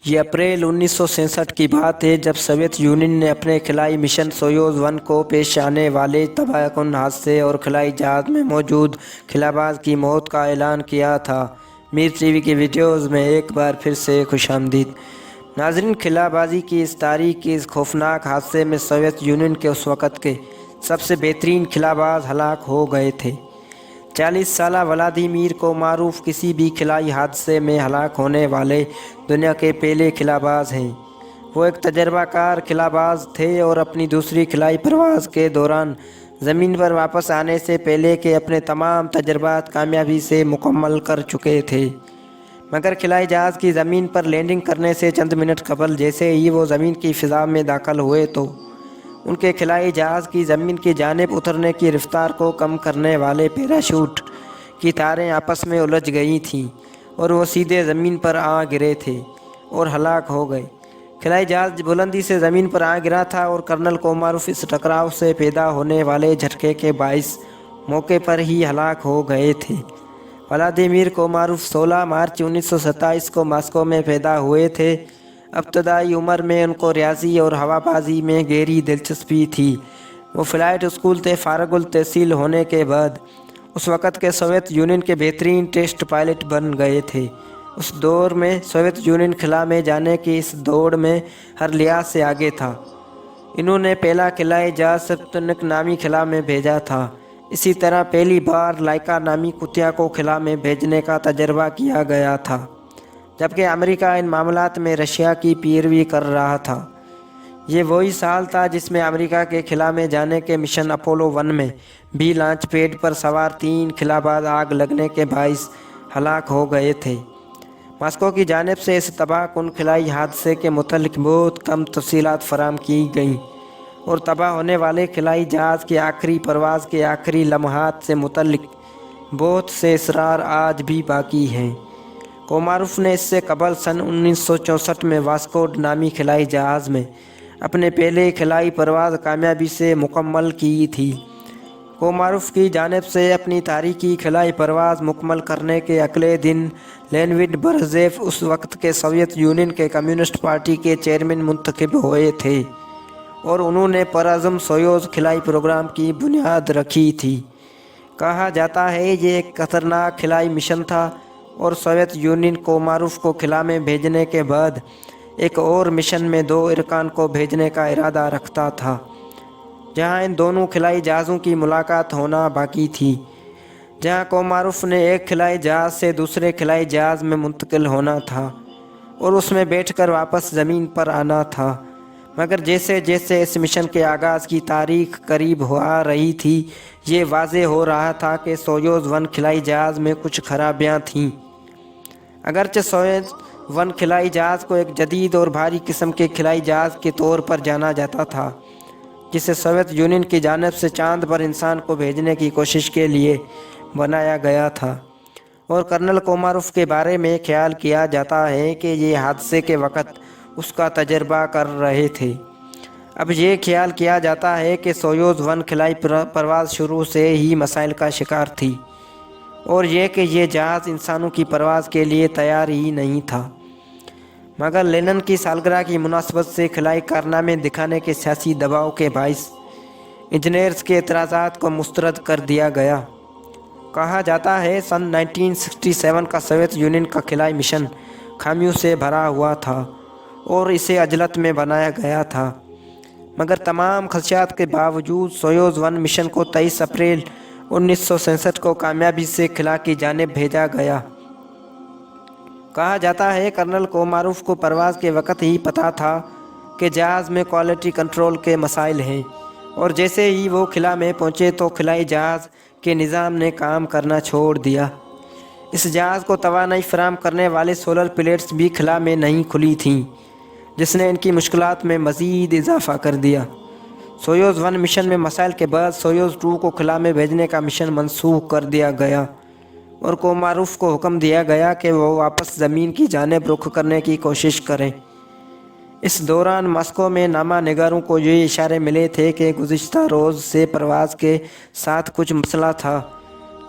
یہ اپریل 1967 کی بات ہے جب سوویت یونین نے اپنے خلائی مشن سویوز 1 کو پیش آنے والے تباہ کن حادثے اور خلائی جہاز میں موجود خلاباز کی موت کا اعلان کیا تھا۔ میر ٹی وی کی ویڈیوز میں ایک بار پھر سے خوش آمدید۔ ناظرین، خلابازی کی اس تاریخ کے اس خوفناک حادثے میں سوویت یونین کے اس وقت کے سب سے بہترین خلاباز ہلاک ہو گئے تھے۔ 40 سالہ ولادیمیر کوماروف کسی بھی خلائی حادثے میں ہلاک ہونے والے دنیا کے پہلے خلاباز ہیں۔ وہ ایک تجربہ کار خلاباز تھے اور اپنی دوسری خلائی پرواز کے دوران زمین پر واپس آنے سے پہلے کے اپنے تمام تجربات کامیابی سے مکمل کر چکے تھے۔ مگر خلائی جہاز کی زمین پر لینڈنگ کرنے سے چند منٹ قبل جیسے ہی وہ زمین کی فضا میں داخل ہوئے تو ان کے خلائی جہاز کی زمین کی جانب اترنے کی رفتار کو کم کرنے والے پیراشوٹ کی تاریں آپس میں الجھ گئی تھیں اور وہ سیدھے زمین پر آ گرے تھے اور ہلاک ہو گئے۔ خلائی جہاز بلندی سے زمین پر آ گرا تھا اور کرنل کوماروف اس ٹکراؤ سے پیدا ہونے والے جھٹکے کے باعث موقع پر ہی ہلاک ہو گئے تھے۔ ولادیمیر کوماروف 16 مارچ 1927 کو ماسکو میں پیدا ہوئے تھے۔ ابتدائی عمر میں ان کو ریاضی اور ہوا بازی میں گہری دلچسپی تھی۔ وہ فلائٹ اسکول سے فارغ التحصیل ہونے کے بعد اس وقت کے سوویت یونین کے بہترین ٹیسٹ پائلٹ بن گئے تھے۔ اس دور میں سوویت یونین خلا میں جانے کی اس دوڑ میں ہر لحاظ سے آگے تھا۔ انہوں نے پہلا خلائی جہاز سپوتنک نامی خلا میں بھیجا تھا۔ اسی طرح پہلی بار لائکا نامی کتیا کو خلا میں بھیجنے کا تجربہ کیا گیا تھا، جبکہ امریکہ ان معاملات میں رشیا کی پیروی کر رہا تھا۔ یہ وہی سال تھا جس میں امریکہ کے خلا میں جانے کے مشن اپولو 1 میں بھی لانچ پیڈ پر سوار 3 خلاباز آگ لگنے کے باعث ہلاک ہو گئے تھے۔ ماسکو کی جانب سے اس تباہ کن خلائی حادثے کے متعلق بہت کم تفصیلات فراہم کی گئیں اور تباہ ہونے والے خلائی جہاز کی آخری پرواز کے آخری لمحات سے متعلق بہت سے اسرار آج بھی باقی ہیں۔ کوماروف نے اس سے قبل سن 1964 میں واسکوڈ نامی خلائی جہاز میں اپنے پہلے خلائی پرواز کامیابی سے مکمل کی تھی۔ کوماروف کی جانب سے اپنی تاریخی خلائی پرواز مکمل کرنے کے اگلے دن لینوڈ برزیف اس وقت کے سوویت یونین کے کمیونسٹ پارٹی کے چیئرمین منتخب ہوئے تھے اور انہوں نے پرعزم سویوز خلائی پروگرام کی بنیاد رکھی تھی۔ کہا جاتا ہے یہ ایک خطرناک خلائی مشن تھا اور سوویت یونین کوماروف کو خلا میں بھیجنے کے بعد ایک اور مشن میں 2 ارکان کو بھیجنے کا ارادہ رکھتا تھا، جہاں ان دونوں خلائی جہازوں کی ملاقات ہونا باقی تھی، جہاں کوماروف نے ایک خلائی جہاز سے دوسرے خلائی جہاز میں منتقل ہونا تھا اور اس میں بیٹھ کر واپس زمین پر آنا تھا۔ مگر جیسے جیسے اس مشن کے آغاز کی تاریخ قریب ہو آ رہی تھی، یہ واضح ہو رہا تھا کہ سویوز 1 خلائی جہاز میں کچھ خرابیاں تھیں۔ اگرچہ سویوز 1 خلائی جہاز کو ایک جدید اور بھاری قسم کے خلائی جہاز کے طور پر جانا جاتا تھا، جسے سوویت یونین کی جانب سے چاند پر انسان کو بھیجنے کی کوشش کے لیے بنایا گیا تھا، اور کرنل کوماروف کے بارے میں خیال کیا جاتا ہے کہ یہ حادثے کے وقت اس کا تجربہ کر رہے تھے۔ اب یہ خیال کیا جاتا ہے کہ سویوز 1 خلائی پرواز شروع سے ہی مسائل کا شکار تھی، اور یہ کہ یہ جہاز انسانوں کی پرواز کے لیے تیار ہی نہیں تھا۔ مگر لینن کی سالگرہ کی مناسبت سے خلائی کارنامے دکھانے کے سیاسی دباؤ کے باعث انجینئرز کے اعتراضات کو مسترد کر دیا گیا۔ کہا جاتا ہے سن 1967 کا سوویت یونین کا خلائی مشن خامیوں سے بھرا ہوا تھا اور اسے عجلت میں بنایا گیا تھا، مگر تمام خدشات کے باوجود سویوز 1 مشن کو 23 اپریل 1967 کو کامیابی سے خلا کی جانب بھیجا گیا۔ کہا جاتا ہے کرنل کوماروف کو پرواز کے وقت ہی پتہ تھا کہ جہاز میں کوالٹی کنٹرول کے مسائل ہیں، اور جیسے ہی وہ خلا میں پہنچے تو خلائی جہاز کے نظام نے کام کرنا چھوڑ دیا۔ اس جہاز کو توانائی فراہم کرنے والے سولر پلیٹس بھی خلا میں نہیں کھلی تھیں، جس نے ان کی مشکلات میں مزید اضافہ کر دیا۔ سویوز 1 مشن میں مسائل کے بعد سویوز 2 کو خلا میں بھیجنے کا مشن منسوخ کر دیا گیا اور کوماروف کو حکم دیا گیا کہ وہ واپس زمین کی جانب رخ کرنے کی کوشش کریں۔ اس دوران ماسکو میں نامہ نگاروں کو یہ اشارے ملے تھے کہ گزشتہ روز سے پرواز کے ساتھ کچھ مسئلہ تھا۔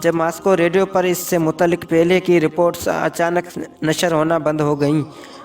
جب ماسکو ریڈیو پر اس سے متعلق پہلے کی رپورٹس اچانک نشر ہونا بند ہو گئیں